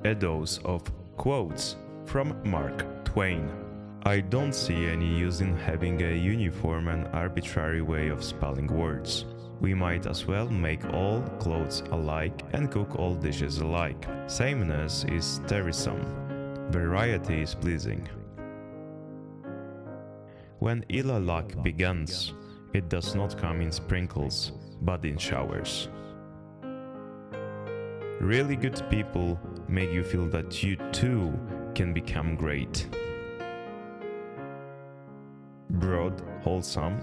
A dose of quotes from Mark Twain. I don't see any use in having a uniform and arbitrary way of spelling words. We might as well make all clothes alike and cook all dishes alike. Sameness is tiresome. Variety is pleasing. When ill luck begins, it does not come in sprinkles, but in showers. Really good people make you feel that you too can become great. Broad, wholesome,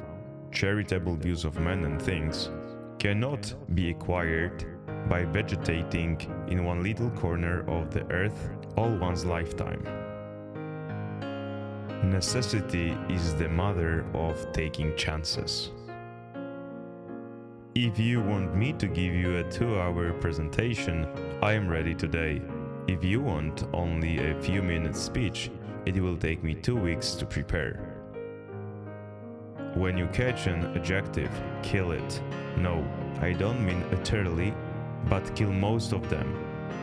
charitable views of men and things cannot be acquired by vegetating in one little corner of the earth all one's lifetime. Necessity is the mother of taking chances. If you want me to give you a 2-hour presentation, I am ready today. If you want only a few minutes speech, it will take me 2 weeks to prepare. When you catch an adjective, kill it. No, I don't mean utterly, but kill most of them.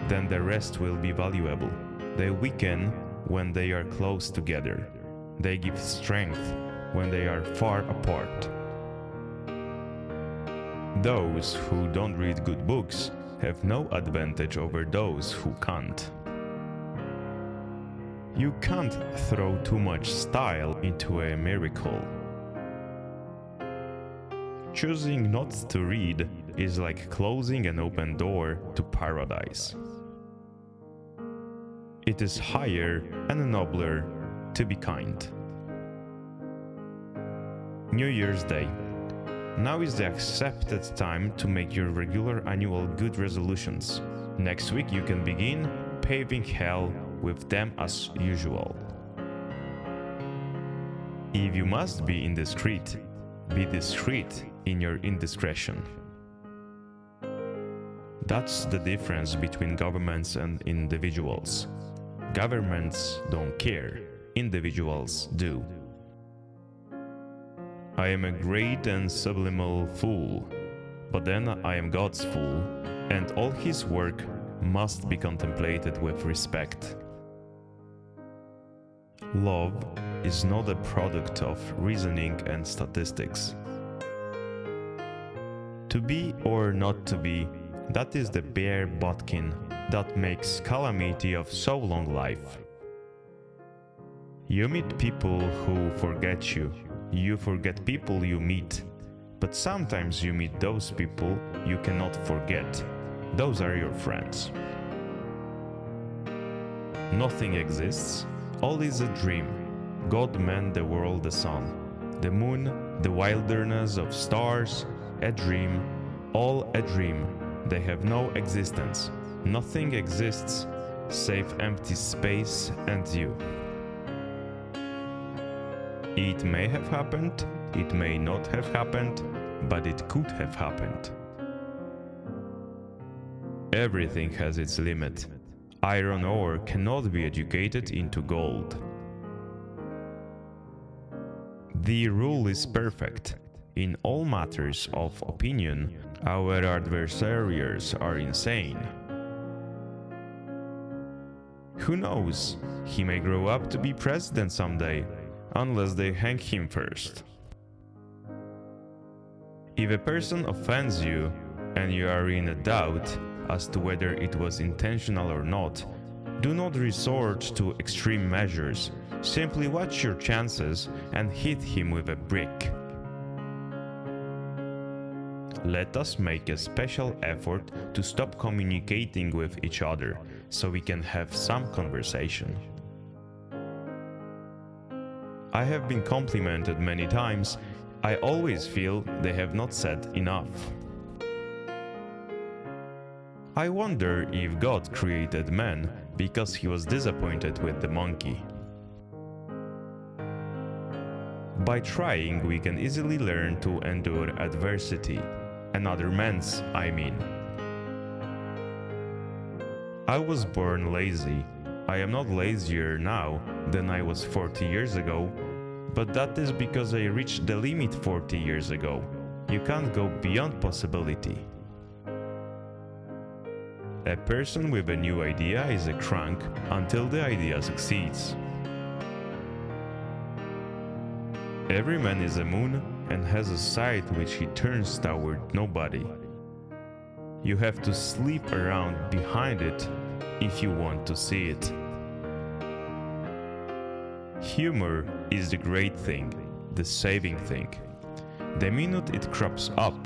Then the rest will be valuable. They weaken when they are close together. They give strength when they are far apart. Those who don't read good books have no advantage over those who can't. You can't throw too much style into a miracle. Choosing not to read is like closing an open door to paradise. It is higher and nobler to be kind. New Year's Day. Now is the accepted time to make your regular annual good resolutions. Next week you can begin paving hell with them as usual. If you must be indiscreet, be discreet in your indiscretion. That's the difference between governments and individuals. Governments don't care, individuals do. I am a great and subliminal fool, but then I am God's fool, and all his work must be contemplated with respect. Love is not a product of reasoning and statistics. To be or not to be, that is the bare bodkin that makes calamity of so long life. You meet people who forget you. You forget people you meet. But sometimes you meet those people you cannot forget. Those are your friends. Nothing exists. All is a dream. God meant the world the sun, the moon, the wilderness of stars, a dream, all a dream. They have no existence. Nothing exists save empty space and you. It may have happened, it may not have happened, but it could have happened. Everything has its limit. Iron ore cannot be educated into gold. The rule is perfect. In all matters of opinion, our adversaries are insane. Who knows? He may grow up to be president someday, unless they hang him first. If a person offends you, and you are in a doubt as to whether it was intentional or not, do not resort to extreme measures. Simply watch your chances and hit him with a brick. Let us make a special effort to stop communicating with each other, so we can have some conversation. I have been complimented many times. I always feel they have not said enough. I wonder if God created man because he was disappointed with the monkey. By trying, we can easily learn to endure adversity. Another man's, I mean. I was born lazy. I am not lazier now than I was 40 years ago, but that is because I reached the limit 40 years ago. You can't go beyond possibility. A person with a new idea is a crank until the idea succeeds. Every man is a moon and has a side which he turns toward nobody. You have to sleep around behind it if you want to see it. Humor is the great thing, the saving thing. The minute it crops up,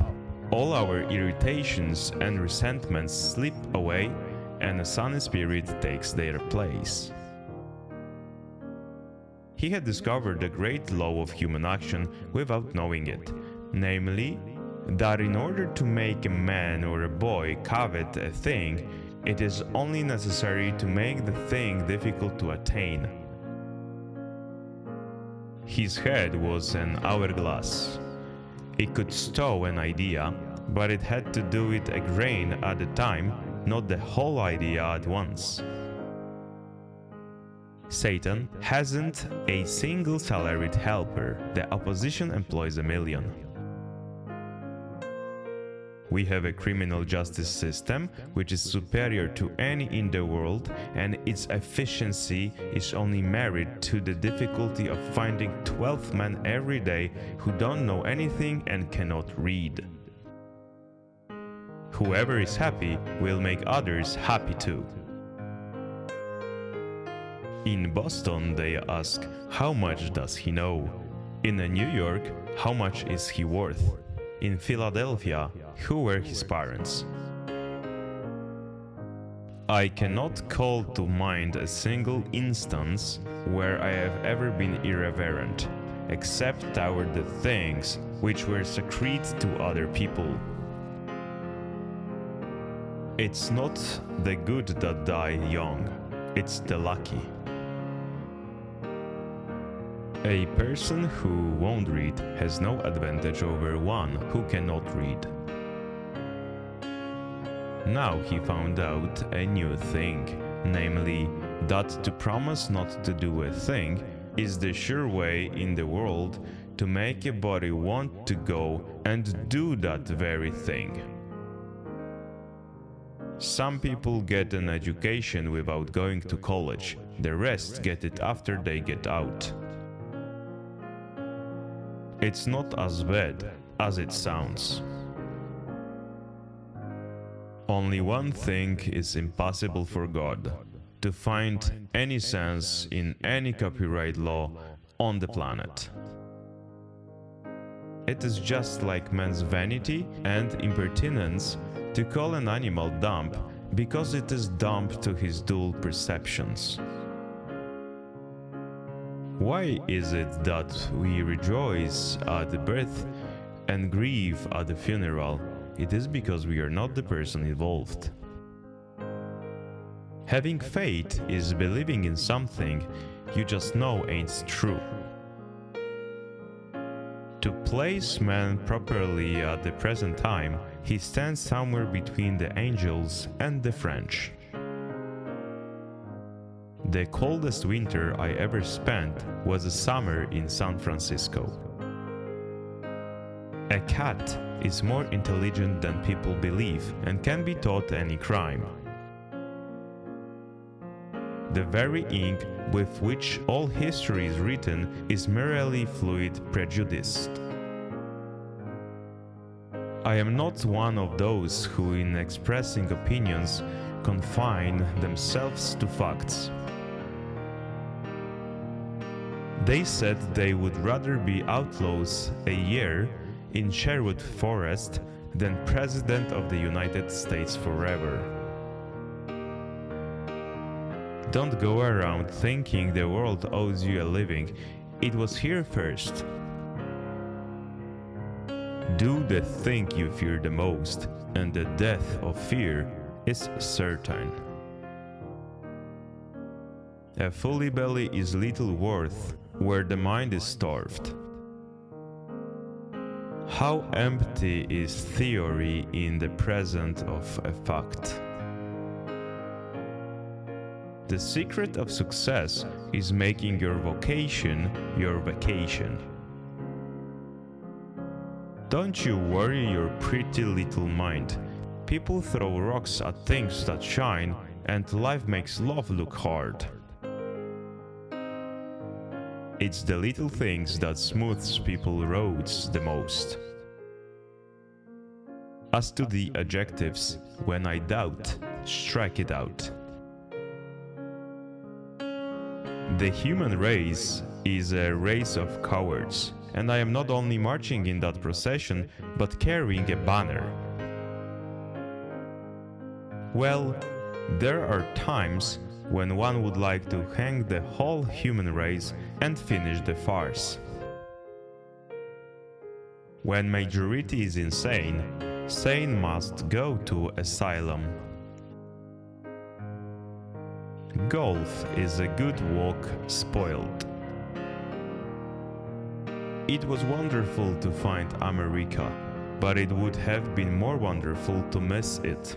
all our irritations and resentments slip away and a sunny spirit takes their place. He had discovered the great law of human action without knowing it, namely, that in order to make a man or a boy covet a thing, it is only necessary to make the thing difficult to attain. His head was an hourglass. It could stow an idea, but it had to do it a grain at a time, not the whole idea at once. Satan hasn't a single salaried helper, the opposition employs a million. We have a criminal justice system which is superior to any in the world, and its efficiency is only married to the difficulty of finding 12 men every day who don't know anything and cannot read. Whoever is happy will make others happy too. In Boston they ask, how much does he know? In New York, how much is he worth? In Philadelphia, who were his parents? I cannot call to mind a single instance where I have ever been irreverent, except toward the things which were sacred to other people. It's not the good that die young, it's the lucky. A person who won't read has no advantage over one who cannot read. Now he found out a new thing, namely, that to promise not to do a thing is the sure way in the world to make a body want to go and do that very thing. Some people get an education without going to college, the rest get it after they get out. It's not as bad as it sounds. Only one thing is impossible for God: to find any sense in any copyright law on the planet. It is just like man's vanity and impertinence to call an animal dumb because it is dumb to his dull perceptions. Why is it that we rejoice at the birth and grieve at the funeral? It is because we are not the person involved. Having faith is believing in something you just know ain't true. To place man properly at the present time, he stands somewhere between the angels and the French. The coldest winter I ever spent was a summer in San Francisco. A cat is more intelligent than people believe and can be taught any crime. The very ink with which all history is written is merely fluid prejudice. I am not one of those who, in expressing opinions, confine themselves to facts. They said they would rather be outlaws a year in Sherwood Forest than President of the United States forever. Don't go around thinking the world owes you a living. It was here first. Do the thing you fear the most, and the death of fear is certain. A full belly is little worth where the mind is starved. How empty is theory in the presence of a fact? The secret of success is making your vocation your vacation. Don't you worry your pretty little mind. people throw rocks at things that shine, and life makes love look hard. It's the little things that smooths people's roads the most. As to the adjectives, when I doubt, strike it out. The human race is a race of cowards, and I am not only marching in that procession, but carrying a banner. Well, there are times when one would like to hang the whole human race and finish the farce. When majority is insane, sane must go to asylum. Golf is a good walk spoiled. It was wonderful to find America, but it would have been more wonderful to miss it.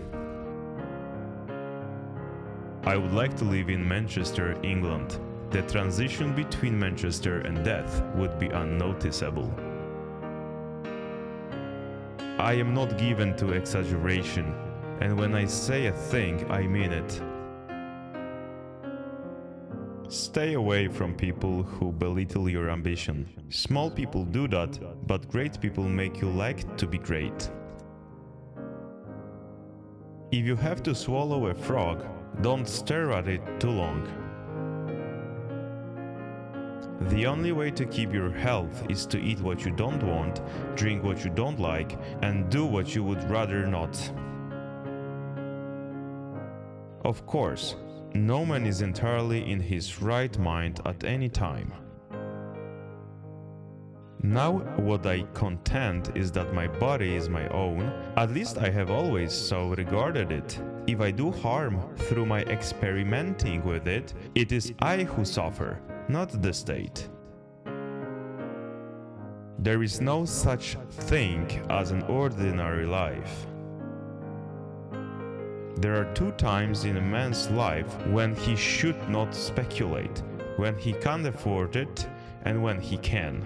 I would like to live in Manchester, England. The transition between Manchester and death would be unnoticeable. I am not given to exaggeration, and when I say a thing, I mean it. Stay away from people who belittle your ambition. Small people do that, but great people make you like to be great. If you have to swallow a frog, don't stare at it too long. The only way to keep your health is to eat what you don't want, drink what you don't like, and do what you would rather not. Of course, no man is entirely in his right mind at any time. Now, what I contend is that my body is my own, at least I have always so regarded it. If I do harm through my experimenting with it, it is I who suffer, not the state. There is no such thing as an ordinary life. There are two times in a man's life when he should not speculate, when he can't afford it and when he can.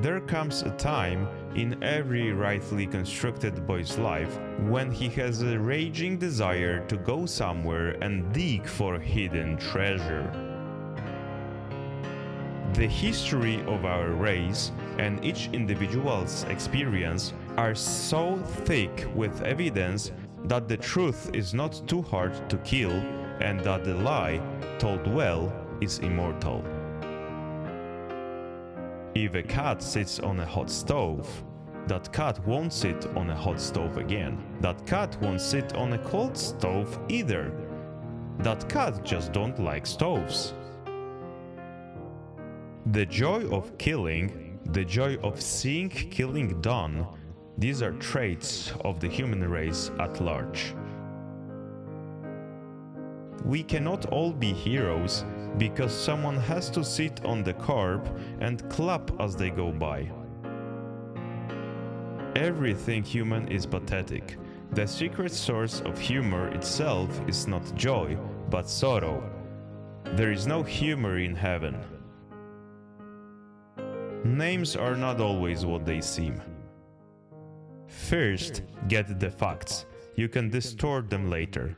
There comes a time in every rightly constructed boy's life when he has a raging desire to go somewhere and dig for hidden treasure. The history of our race and each individual's experience are so thick with evidence that the truth is not too hard to kill and that the lie, told well, is immortal. If a cat sits on a hot stove, that cat won't sit on a hot stove again. That cat won't sit on a cold stove either. That cat just don't like stoves. The joy of killing, the joy of seeing killing done, these are traits of the human race at large. We cannot all be heroes because someone has to sit on the curb and clap as they go by. Everything human is pathetic. The secret source of humor itself is not joy, but sorrow. There is no humor in heaven. Names are not always what they seem. First, get the facts. You can distort them later.